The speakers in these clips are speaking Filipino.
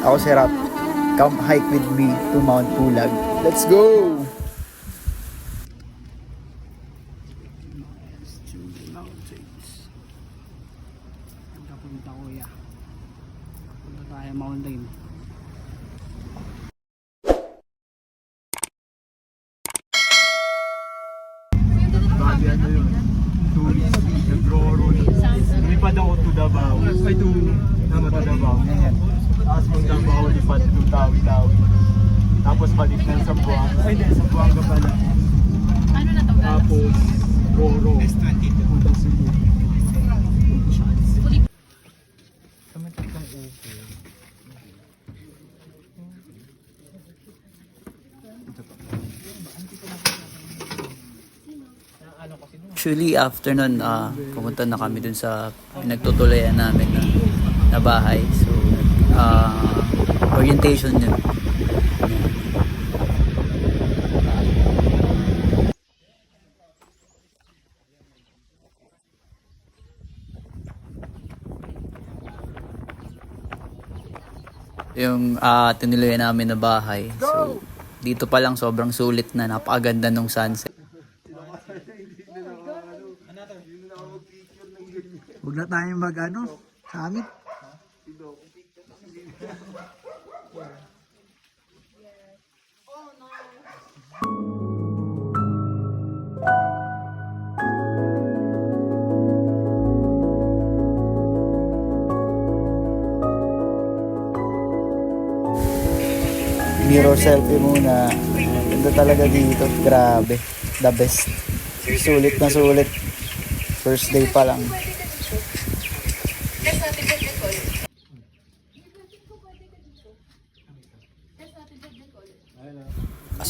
Ako si Rap. Come hike with me to Mount Pulag. Let's go! Mountains. Punta kuya. Punta tayo mountain. Bali ano yun? Tourist. Nag-ro-ro. Lipad ako to Davao. Ay to Davao. Tapos mong Davao, lipad to Tawi-Tawi. Tapos balik ng Zamboanga. Ay hindi, Zamboanga pala. Ano na to? Tapos Ro-ro. Punta Cebu. Actually, after nun, pumunta na kami dun sa pinagtutulayan namin na bahay. So, orientation yun. Yung tinuluyan namin na bahay. So, dito pa lang sobrang sulit na, napakaganda nung sunset. Huwag na tayong summit. Mirror selfie muna. Ganda talaga dito. Grabe. The best. Sulit na sulit. First day pa lang.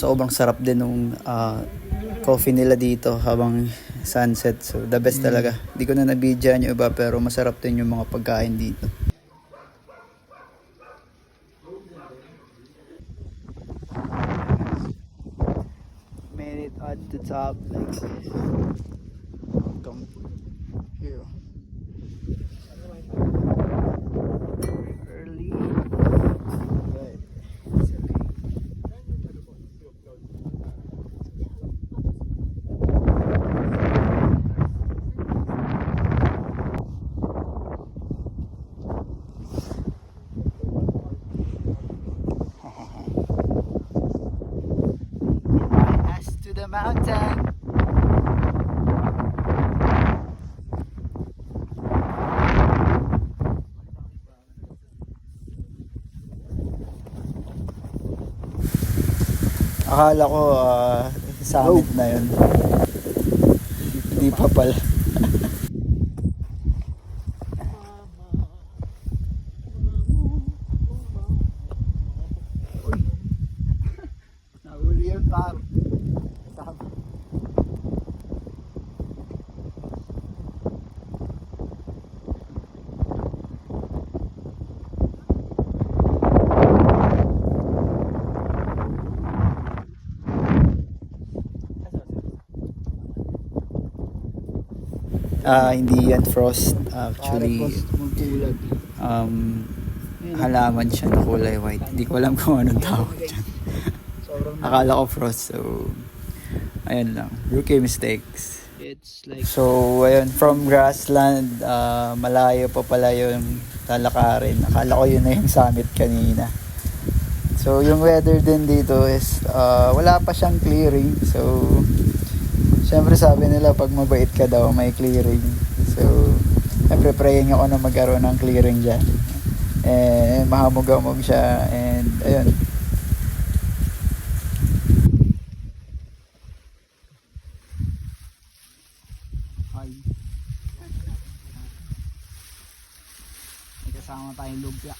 Sobrang sarap din nung coffee nila dito habang sunset. So the best talaga. Hindi ko na nabidyan yung iba pero masarap din yung mga pagkain dito. Made it at the top like this. Welcome here. Early. Right. It's okay. As to the mountain. Akala ko summit na yun. Hindi pa pala. Nahuli yung car. Hindi yan frost. Actually, halaman siya na kulay white. Hindi ko alam kung anong tawag dyan. Akala ko frost. So, ayun lang. Rookie mistakes. So, ayun. From grassland, malayo pa pala yung talakarin. Akala ko yun na yung summit kanina. So, yung weather din dito is wala pa siyang clearing. So, siyempre sabi nila pag mabait ka daw may clearing. So, siyempre praying ako na magkaroon ng clearing dyan. And mahamog-hamog siya. And ayun. Hi. May kasama tayong lumpia.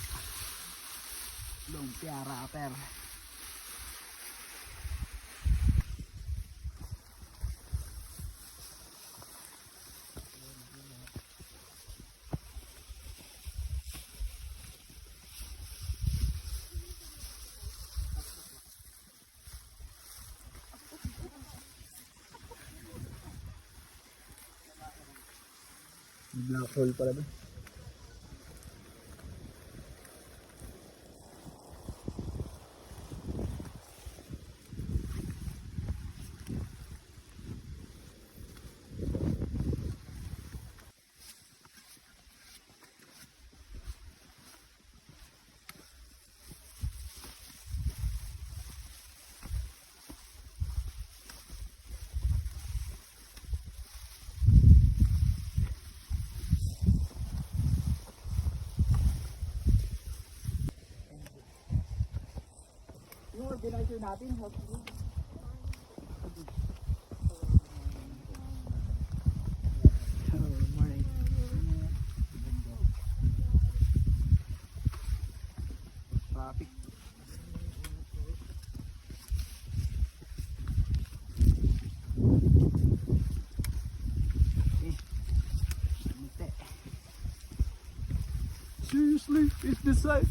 Lumpia rapper. Black hole pala ba? Yung organizer natin, traffic. Seriously, is this safe?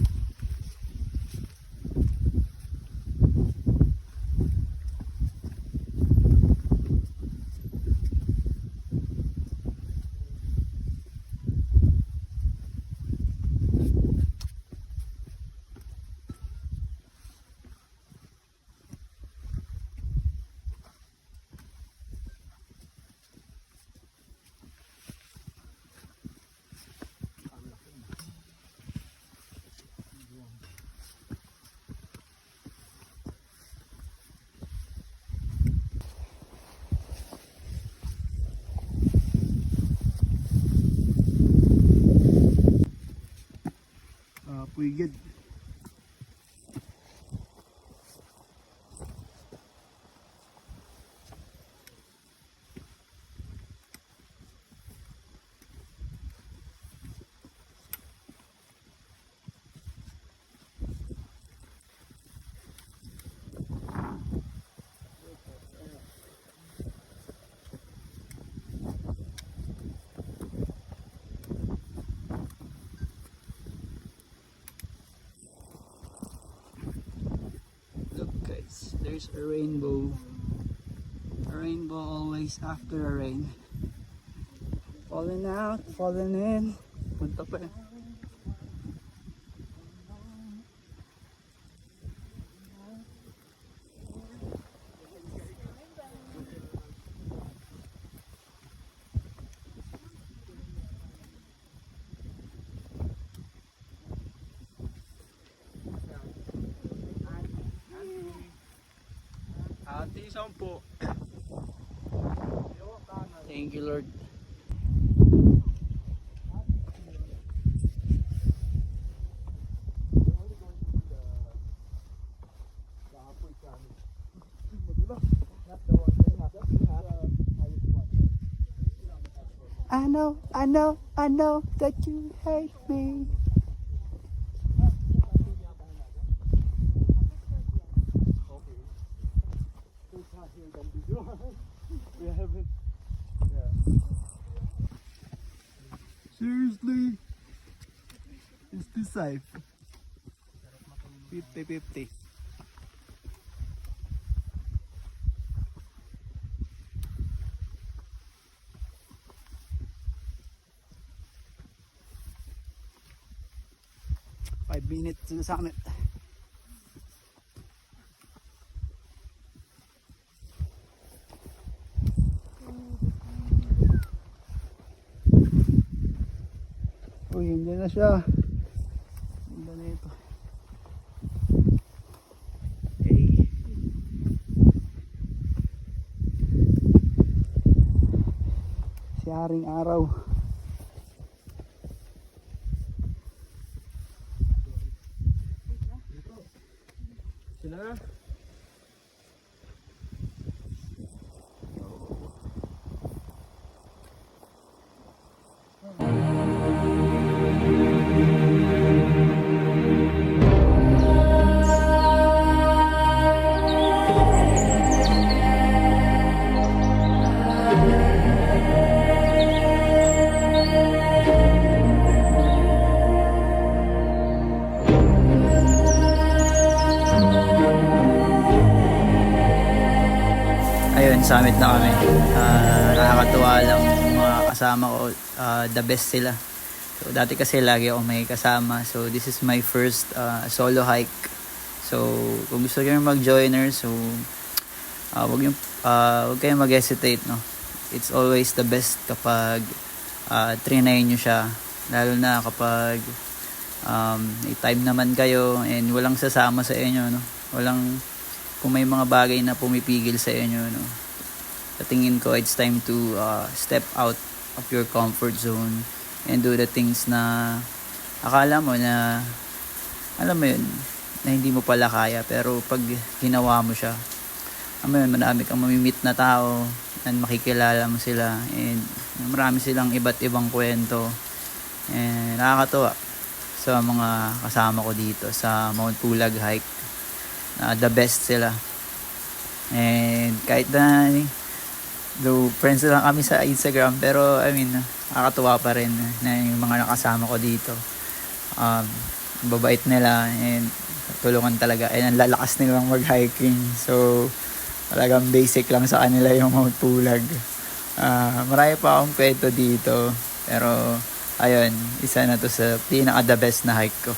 Puigid. Look guys, there's a rainbow. A rainbow always after a rain. Falling out, falling in. Punta pa eh. Ate, 10. Thank you Lord. I know that you hate me. We haven't. Yeah. Seriously? Is this safe? 50-50. Five minutes to the summit. Uy, hindi na siya. Ganda na ito. Hey. Si Haring Araw. Sila? Ayun, summit na kami. Nakakatuwa lang yung mga kasama ko. The best sila. So, dati kasi lagi ako may kasama. So, this is my first solo hike. So, kung gusto nyo mag-joiner, so, wag kayong mag-hesitate, no? It's always the best kapag trinay nyo siya. Lalo na kapag may time naman kayo and walang sasama sa inyo, no? Kung may mga bagay na pumipigil sa inyo, no? Sa tingin ko, it's time to step out of your comfort zone and do the things na akala mo na, alam mo yun, na hindi mo pala kaya, pero pag ginawa mo siya, marami kang mamimit na tao and makikilala mo sila, and marami silang iba't ibang kwento, and nakakatuwa sa mga kasama ko dito sa Mount Pulag hike. The best sila, and kahit na though friends lang kami sa Instagram, pero nakakatuwa pa rin na yung mga nakasama ko dito. Babait nila and tulungan talaga, and ang lalakas nilang mag-hiking. So talagang basic lang sa kanila yung Mount Pulag. Marami pa akong kwento dito, pero ayun, isa na to sa pinaka the best na hike ko.